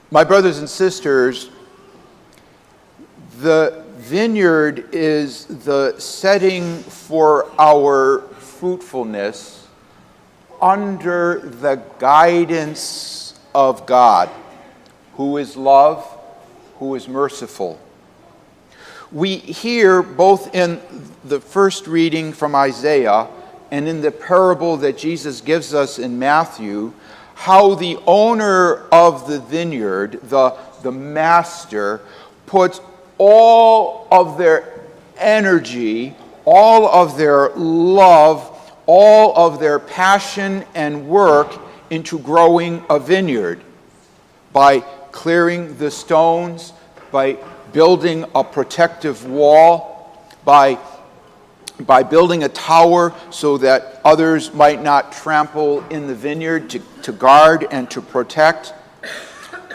My brothers and sisters, the vineyard is the setting for our fruitfulness under the guidance of God, who is love, who is merciful. We hear both in the first reading from Isaiah and in the parable that Jesus gives us in Matthew, how the owner of the vineyard, the master, puts all of their energy, all of their love, all of their passion and work into growing a vineyard by clearing the stones, by building a protective wall, by building a tower so that others might not trample in the vineyard, to guard and to protect.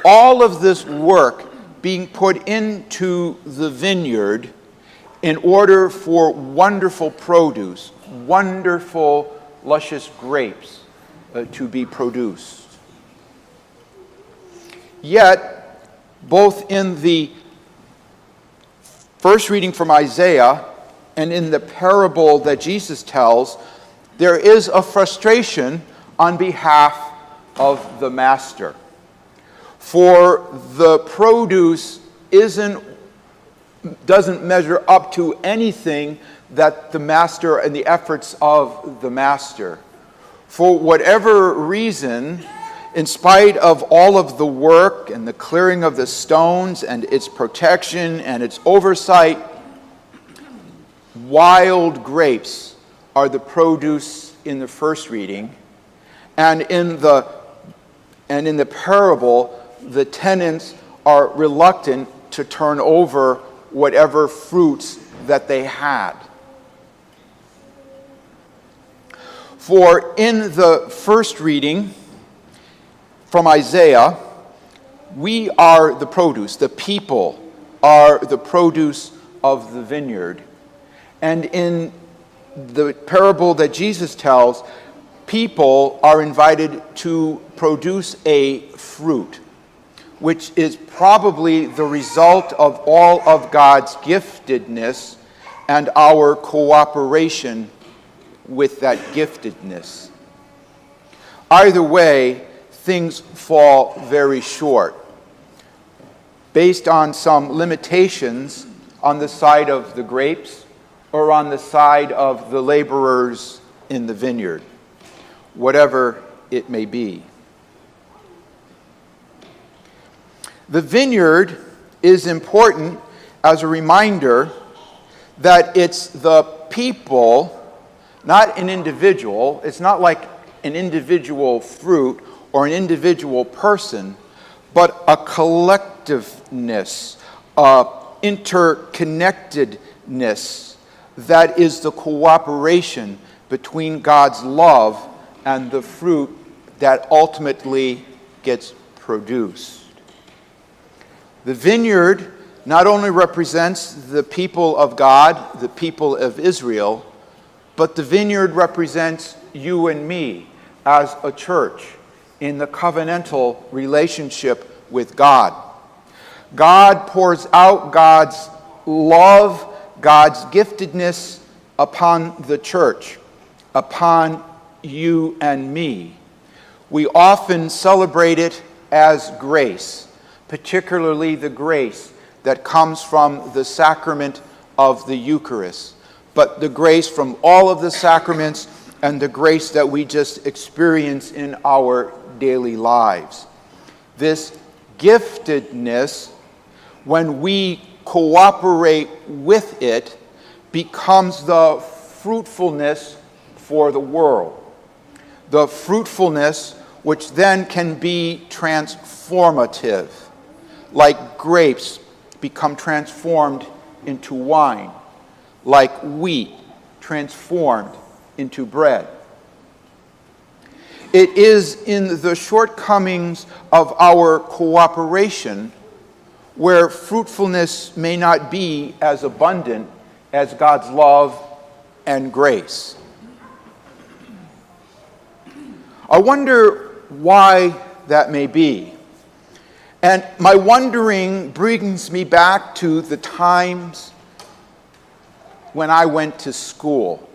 All of this work being put into the vineyard in order for wonderful produce, wonderful, luscious grapes to be produced. Yet, both in the first reading from Isaiah and in the parable that Jesus tells, there is a frustration on behalf of the master. For the produce doesn't measure up to anything that the master and the efforts of the master. For whatever reason, in spite of all of the work and the clearing of the stones and its protection and its oversight, wild grapes are the produce in the first reading, and in the parable, the tenants are reluctant to turn over whatever fruits that they had. For in the first reading from Isaiah, we are the produce, the people are the produce of the vineyard. And in the parable that Jesus tells, people are invited to produce a fruit, which is probably the result of all of God's giftedness and our cooperation with that giftedness. Either way, things fall very short, based on some limitations on the side of the grapes or on the side of the laborers in the vineyard, whatever it may be. The vineyard is important as a reminder that it's the people, not an individual. It's not like an individual fruit or an individual person, but a collectiveness, interconnectedness that is the cooperation between God's love and the fruit that ultimately gets produced. The vineyard not only represents the people of God, the people of Israel, but the vineyard represents you and me as a church in the covenantal relationship with God. God pours out God's love, God's giftedness upon the church, upon you and me. We often celebrate it as grace, particularly the grace that comes from the sacrament of the Eucharist, but the grace from all of the sacraments and the grace that we just experience in our daily lives. This giftedness, when we cooperate with it, becomes the fruitfulness for the world. The fruitfulness which then can be transformative, like grapes become transformed into wine, like wheat transformed into bread. It is in the shortcomings of our cooperation where fruitfulness may not be as abundant as God's love and grace. I wonder why that may be. And my wondering brings me back to the times when I went to school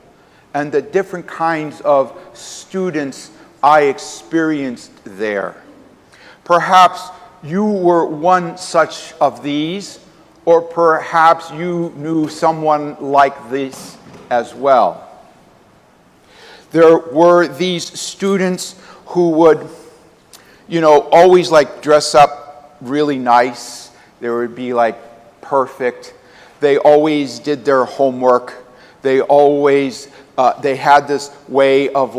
and the different kinds of students I experienced there. Perhaps you were one such of these, or perhaps you knew someone like this as well. There were these students who would, always dress up really nice. They would be perfect. They always did their homework. They always, they had this way of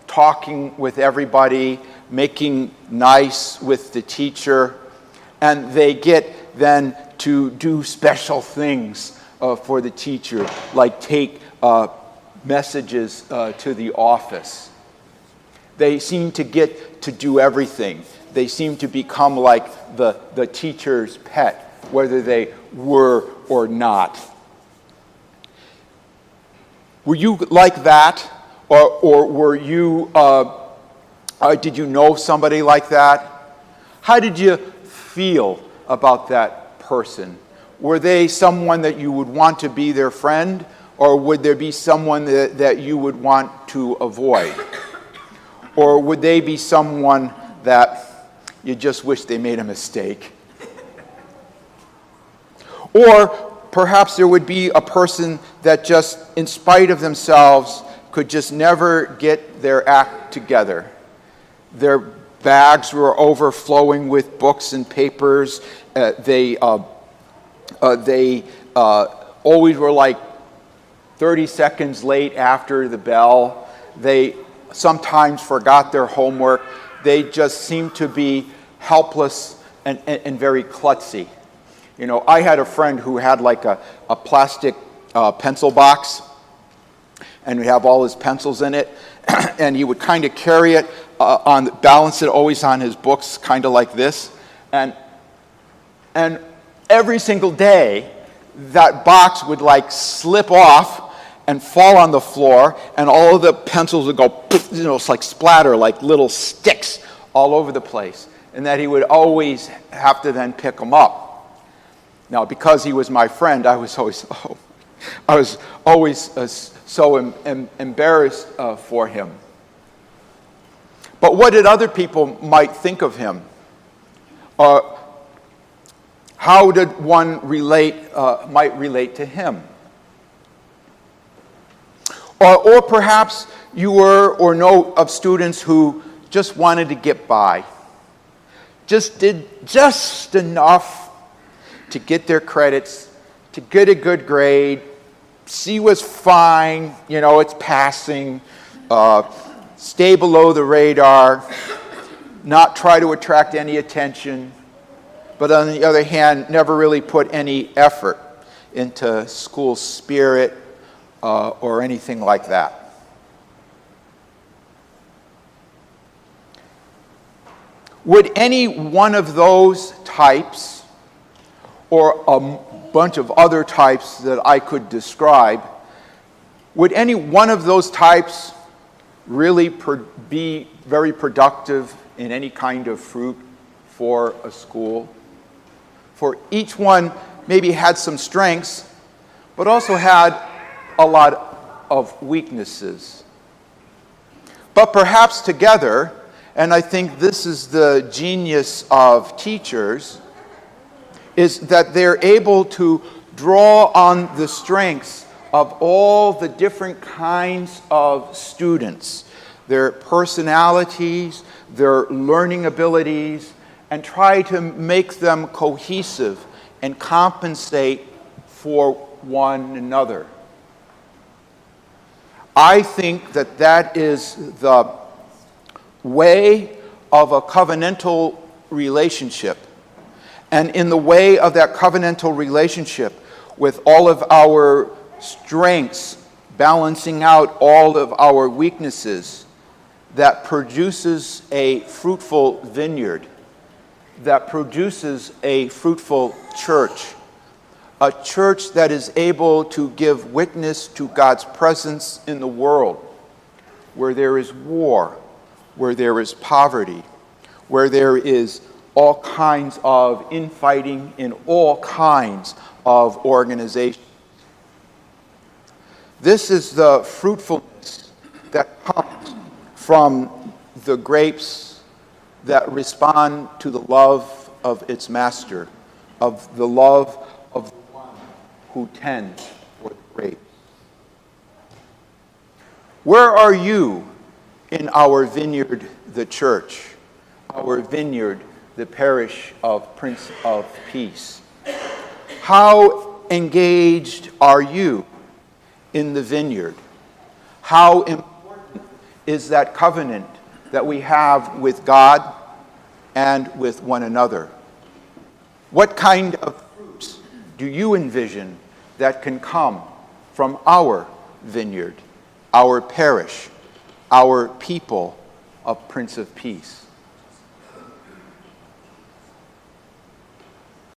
talking with everybody, making nice with the teacher, and they get then to do special things for the teacher, like take messages to the office. They seem to get to do everything. They seem to become like the teacher's pet, whether they were or not. Were you like that? Or were you, did you know somebody like that? How did you feel about that person? Were they someone that you would want to be their friend? Or would there be someone that you would want to avoid? Or would they be someone that you just wish they made a mistake? Or perhaps there would be a person that just, in spite of themselves, could just never get their act together. Their bags were overflowing with books and papers. They always were 30 seconds late after the bell. They sometimes forgot their homework. They just seemed to be helpless and very klutzy. I had a friend who had a plastic pencil box, and would have all his pencils in it, and he would kind of carry it balance it always on his books, kind of like this, and every single day that box would slip off and fall on the floor, and all of the pencils would go, it's splatter, like little sticks all over the place, and that he would always have to then pick them up. Now, because he was my friend, I was always so embarrassed for him. But what did other people might think of him? How did one might relate to him? Or perhaps you were or know of students who just wanted to get by, just did just enough to get their credits, to get a good grade. C was fine, it's passing, stay below the radar, not try to attract any attention, but on the other hand, never really put any effort into school spirit or anything like that. Would any one of those types, or a bunch of other types that I could describe, would any one of those types really be very productive in any kind of fruit for a school? For each one maybe had some strengths, but also had a lot of weaknesses. But perhaps together, and I think this is the genius of teachers, is that they're able to draw on the strengths of all the different kinds of students, their personalities, their learning abilities, and try to make them cohesive and compensate for one another. I think that that is the way of a covenantal relationship. And in the way of that covenantal relationship, with all of our strengths balancing out all of our weaknesses, that produces a fruitful vineyard, that produces a fruitful church, a church that is able to give witness to God's presence in the world, where there is war, where there is poverty, where there is all kinds of infighting in all kinds of organizations. This is the fruitfulness that comes from the grapes that respond to the love of its master, of the love of the one who tends for the grapes. Where are you in our vineyard, the church, our vineyard, the parish of Prince of Peace? How engaged are you in the vineyard? How important is that covenant that we have with God and with one another? What kind of fruits do you envision that can come from our vineyard, our parish, our people of Prince of Peace?